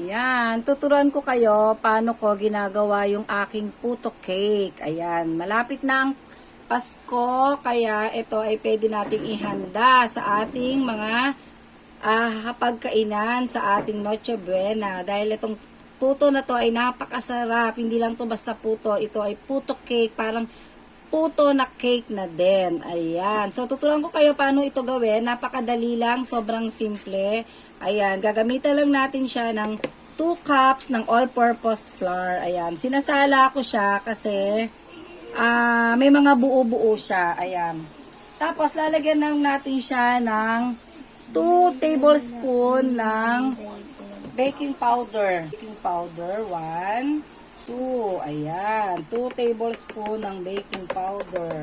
Ayan, tuturuan ko kayo paano ko ginagawa yung aking puto cake. Ayan, malapit na ang Pasko, kaya ito ay pwede nating ihanda sa ating mga hapagkainan sa ating Noche Buena. Dahil itong puto na to ay napakasarap. Hindi lang to basta puto, ito ay puto cake, parang puto na cake na din. Ayan. So, tuturuan ko kayo paano ito gawin. Napakadali lang. Sobrang simple. Ayan. Gagamitan lang natin siya ng 2 cups ng all-purpose flour. Ayan. Sinasala ko siya kasi may mga buo-buo siya. Ayan. Tapos, lalagyan lang natin siya ng 2 tablespoon ng baking powder. Baking powder. 1, 2. Ayan. 2 tablespoon ng baking powder.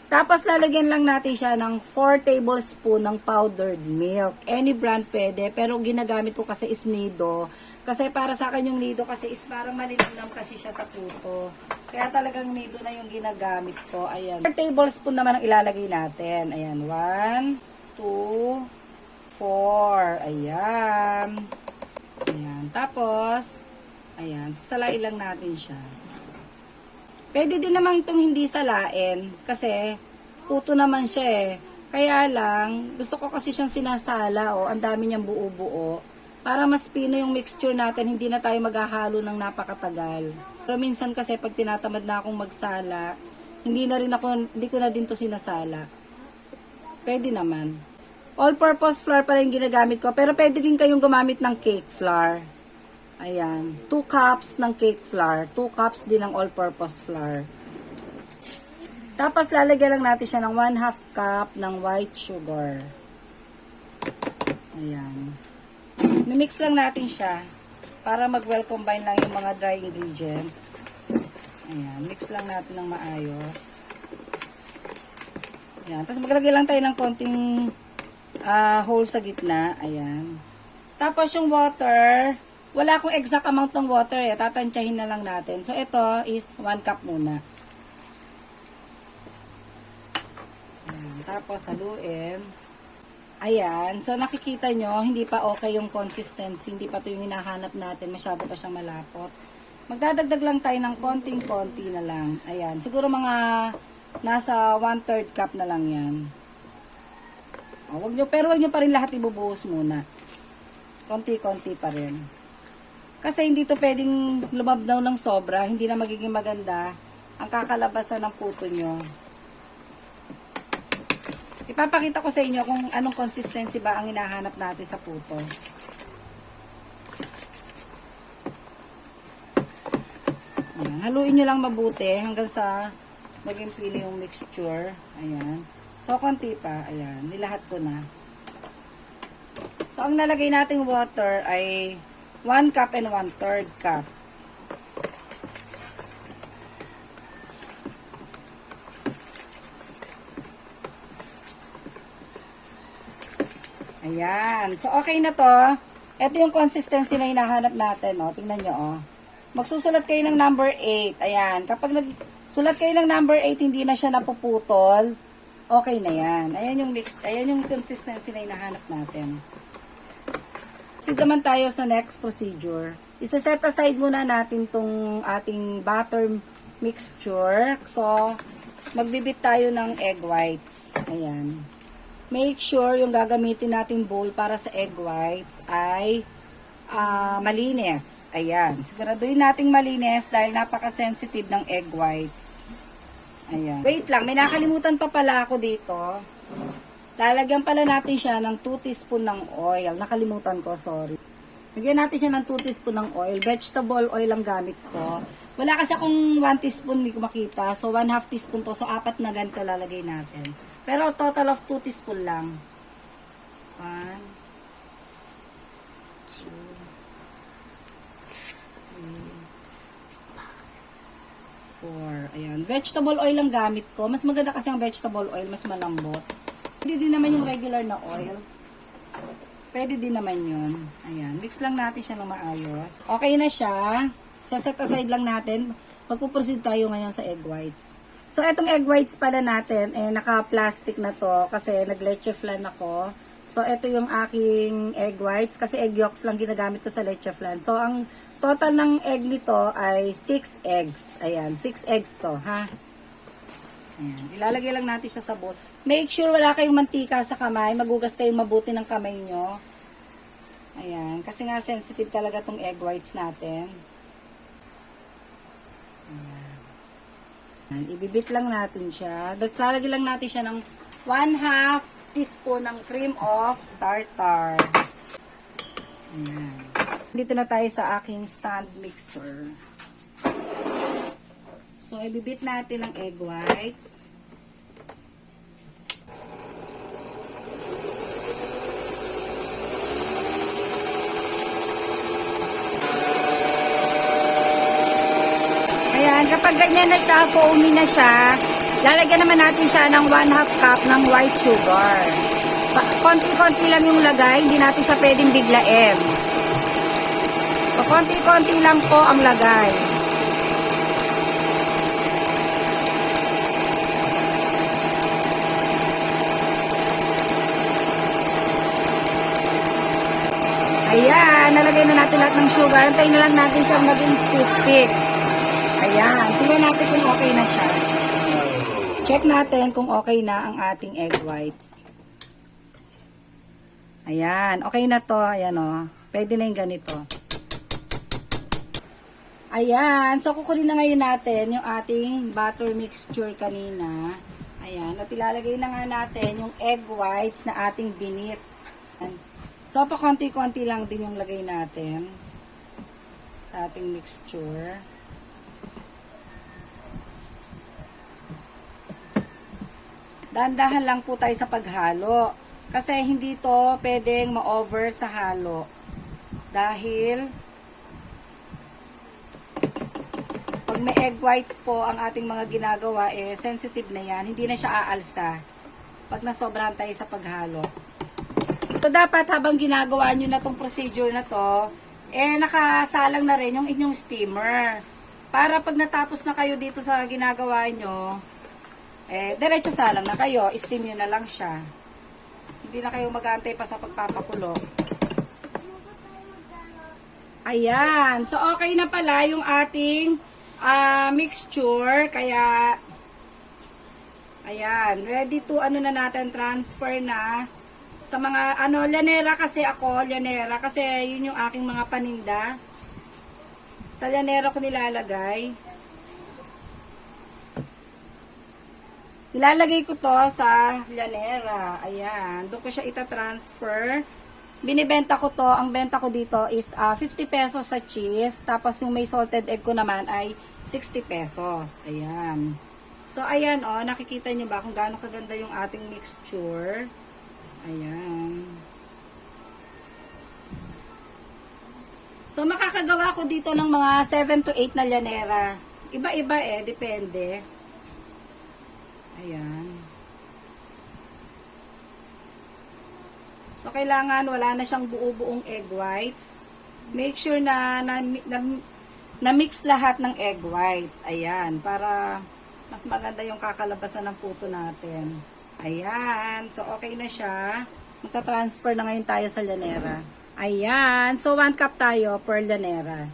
Tapos, lalagyan lang natin siya ng 4 tablespoon ng powdered milk. Any brand pwede, pero ginagamit ko kasi is Nido. Kasi para sa akin yung Nido kasi is parang malinamnam kasi siya sa puto. Kaya talagang Nido na yung ginagamit ko. Ayan. 4 tablespoon naman ang ilalagay natin. Ayan. 1, 2, 4. Ayan. Ayan. Tapos, ayan, sasalain lang natin siya. Pwede din naman itong hindi salain kasi puto naman siya eh. Kaya lang, gusto ko kasi siyang sinasala ang dami niyang buo-buo. Para mas pino yung mixture natin, hindi na tayo maghahalo ng napakatagal. Pero minsan kasi pag tinatamad na akong magsala, hindi ko na din to sinasala. Pwede naman. All-purpose flour pa rin ginagamit ko, pero pwede din kayong gumamit ng cake flour. Ayan. 2 cups ng cake flour. 2 cups din ng all-purpose flour. Tapos, lalagyan lang natin siya ng 1/2 cup ng white sugar. Ayan. Mimix lang natin siya para mag-well combine lang yung mga dry ingredients. Ayan. Mix lang natin ng maayos. Ayan. Tapos, maglagay lang tayo ng konting hole sa gitna. Ayan. Tapos, yung water, wala akong exact amount ng water eh. Tatantyahin na lang natin. So, ito is 1 cup muna. Ayan. Tapos, haluin. Ayan. So, nakikita nyo, hindi pa okay yung consistency. Hindi pa ito yung hinahanap natin. Masyado pa siyang malapot. Magdadagdag lang tayo ng konting-konti na lang. Ayan. Siguro mga nasa 1/3 cup na lang yan. Pero wag nyo pa rin lahat ibubuhos muna. Konti-konti pa rin. Kasi hindi to pwedeng lumabdaw ng sobra, hindi na magiging maganda ang kakalabasan ng puto nyo. Ipapakita ko sa inyo kung anong consistency ba ang hinahanap natin sa puto. Ayan, haluin nyo lang mabuti hanggang sa maging pili yung mixture. Ayan. So, konti pa. Ayan, nilahat ko na. So, ang nalagay nating water ay 1 cup and 1/3 cup. Ayan. So, okay na to. Ito yung consistency na hinahanap natin. Tingnan nyo. Magsusulat kayo ng number 8. Ayan. Kapag nagsulat kayo ng number 8, hindi na siya napuputol. Okay na yan. Ayan yung mix. Ayan yung consistency na hinahanap natin. Proceed naman tayo sa next procedure. Isa-set aside muna natin tong ating butter mixture. So, magbibit tayo ng egg whites. Ayan. Make sure yung gagamitin nating bowl para sa egg whites ay malinis. Ayan. Siguraduhin nating malinis dahil napaka-sensitive ng egg whites. Ayan. Wait lang. May nakalimutan pa pala ako dito. Lalagyan pala natin siya ng 2 teaspoon ng oil. Nakalimutan ko, sorry. Lagyan natin siya ng 2 teaspoon ng oil. Vegetable oil ang gamit ko. Wala kasi akong 1 teaspoon, hindi ko makita. So, 1/2 teaspoon to. So, 4 na ganito lalagay natin. Pero, total of 2 teaspoon lang. 1, 2, 3, 4. Ayan. Vegetable oil ang gamit ko. Mas maganda kasi ang vegetable oil. Mas malambot. Pwede din naman yung regular na oil. Pwede din naman yun. Ayan. Mix lang natin siya ng maayos. Okay na siya. Set aside lang natin. Magpuproceed tayo ngayon sa egg whites. So, etong egg whites pala natin, naka-plastic na to kasi nag-leche flan ako. So, ito yung aking egg whites kasi egg yolks lang ginagamit ko sa leche flan. So, ang total ng egg nito ay 6 eggs. Ayan, 6 eggs to, ha? Ayan, ilalagay lang natin siya sa bowl. Make sure wala kayong mantika sa kamay. Magugas kayong mabuti ng kamay nyo. Ayan, kasi nga sensitive talaga tong egg whites natin. Ayan, ibibit lang natin siya. Lalagyan lang natin siya ng 1/2 teaspoon ng cream of tartar. Ayan. Dito na tayo sa aking stand mixer. So, ibibit natin ang egg whites. Ayan, kapag ganyan na siya, foamy na siya, lalagyan naman natin siya ng 1/2 cup ng white sugar. Konti-konti lang yung lagay, hindi natin siya pwedeng biglain. So, konti-konti lang po ang lagay. Ayan, nalagay na natin lahat ng sugar. Antayin na lang natin siyang maging stick. Ayan, tingnan natin kung okay na siya. Check natin kung okay na ang ating egg whites. Ayan, okay na to. Ayan o, pwede na yung ganito. Ayan, so kukunin na ngayon natin yung ating butter mixture kanina. Ayan, at ilalagay na nga natin yung egg whites na ating binit. So, pa konti-konti lang din yung lagay natin sa ating mixture. Dahan-dahan lang po tayo sa paghalo. Kasi hindi to pwedeng ma-over sa halo. Dahil pag may egg whites po ang ating mga ginagawa, sensitive na yan. Hindi na siya aalsa pag nasobrahan tayo sa paghalo. So, dapat habang ginagawa nyo na tong procedure na to, nakasalang na rin yung inyong steamer. Para pag natapos na kayo dito sa ginagawa nyo, diretso salang na kayo, steam nyo na lang siya. Hindi na kayo mag-aantay pa sa pagpapakulo. Ayan. So, okay na pala yung ating mixture. Kaya, ayan. Ready to, na natin, transfer na. Sa mga, llanera kasi ako, llanera. Kasi yun yung aking mga paninda. Sa llanera ko nilalagay. Ilalagay ko to sa llanera. Ayan. Doon ko siya ita-transfer. Binibenta ko to. Ang benta ko dito is 50 pesos sa cheese. Tapos yung may salted egg ko naman ay 60 pesos. Ayan. So, ayan nakikita nyo ba kung gaano kaganda yung ating mixture. Ayan. So, makakagawa ko dito ng mga 7 to 8 na llanera. Iba-iba depende. Ayan. So, kailangan wala na siyang buo-buong egg whites. Make sure na mix lahat ng egg whites. Ayan. Para mas maganda yung kakalabasan ng puto natin. Ayan. So, okay na siya. Magta-transfer na ngayon tayo sa llanera. Ayan. So, 1 cup tayo per llanera.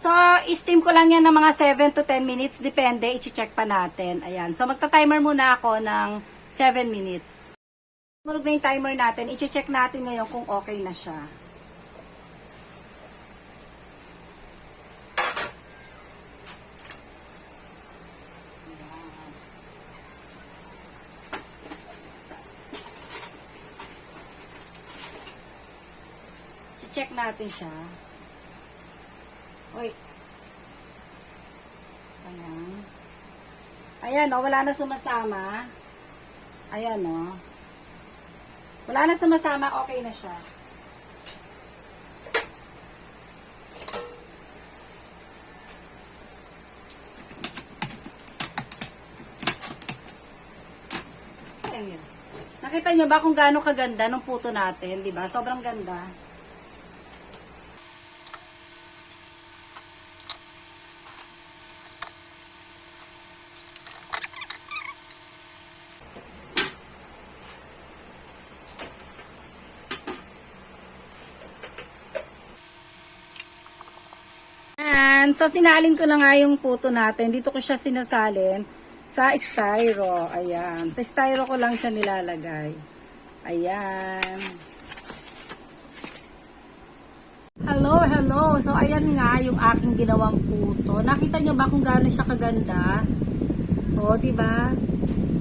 So, steam ko lang yan ng mga 7 to 10 minutes. Depende, i-check pa natin. Ayan. So, magta-timer muna ako ng 7 minutes. Tumunog na yung timer natin. I-check natin ngayon kung okay na siya. I-check natin siya. Uy. Ayan. Ayan, o. Wala na sumasama. Ayan, o. Wala na sumasama, okay na siya. Ayan. Nakita niyo ba kung gaano kaganda ng puto natin, di ba? Sobrang ganda. So, sinalin ko na nga yung puto natin. Dito ko siya sinasalin sa styro. Ayan. Sa styro ko lang siya nilalagay. Ayan. Hello, hello. So, ayan nga yung aking ginawang puto. Nakita nyo ba kung gaano siya kaganda? O, diba?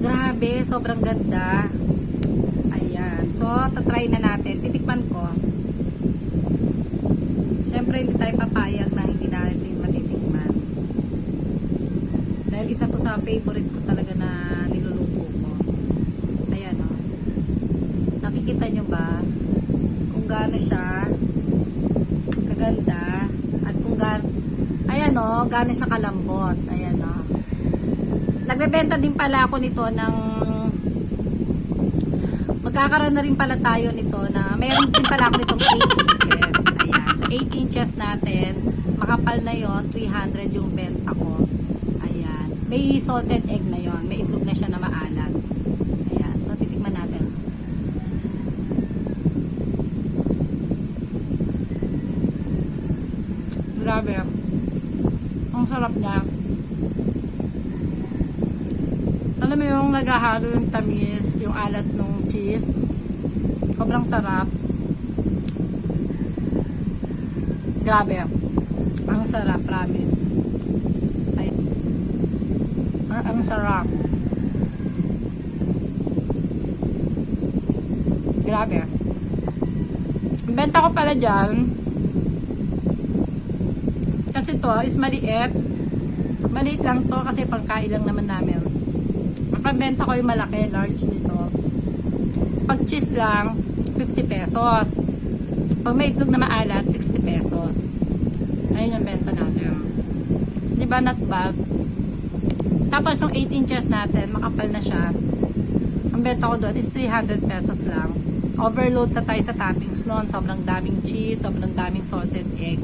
Grabe, sobrang ganda. Ayan. So, tatry na natin. Titikman ko. Siyempre, hindi tayo papayag na hindi natin matitikman. Dahil isa to sa favorite ko talaga na niluluto ko. Ayan o. Nakikita nyo ba kung gaano siya kaganda at kung gaano, ayan o, gaano siya kalambot. Ayan o. Nagbebenta din pala ako nito ng magkakaroon na rin pala tayo nito na mayroon din pala ako nitong 8 inches. Ayan. So, 8 inches natin. Makapal na yon, 300 yung benta ko. Ayan. May salted egg na yon. May itlog na siya na maalat. Ayan. So, titikman natin. Grabe. Ang sarap niya. Alam mo yung naghahalo yung tamis, yung alat ng cheese. Sobrang sarap. Grabe. Ang sarap, promise. Ay. Ang sarap. Grabe. Ang benta ko pala dyan, kasi to is maliit. Maliit lang to kasi pangkain lang naman namin. Makabenta ko yung malaki, large nito. Pag cheese lang, 50 pesos. Pag may itlog na maalat, 60 pesos. Ayun yung benta natin. Di ba, not bad? Tapos yung 8 inches natin, makapal na siya. Ang benta ko doon is 300 pesos lang. Overload na tayo sa toppings noon. Sobrang daming cheese, sobrang daming salted egg.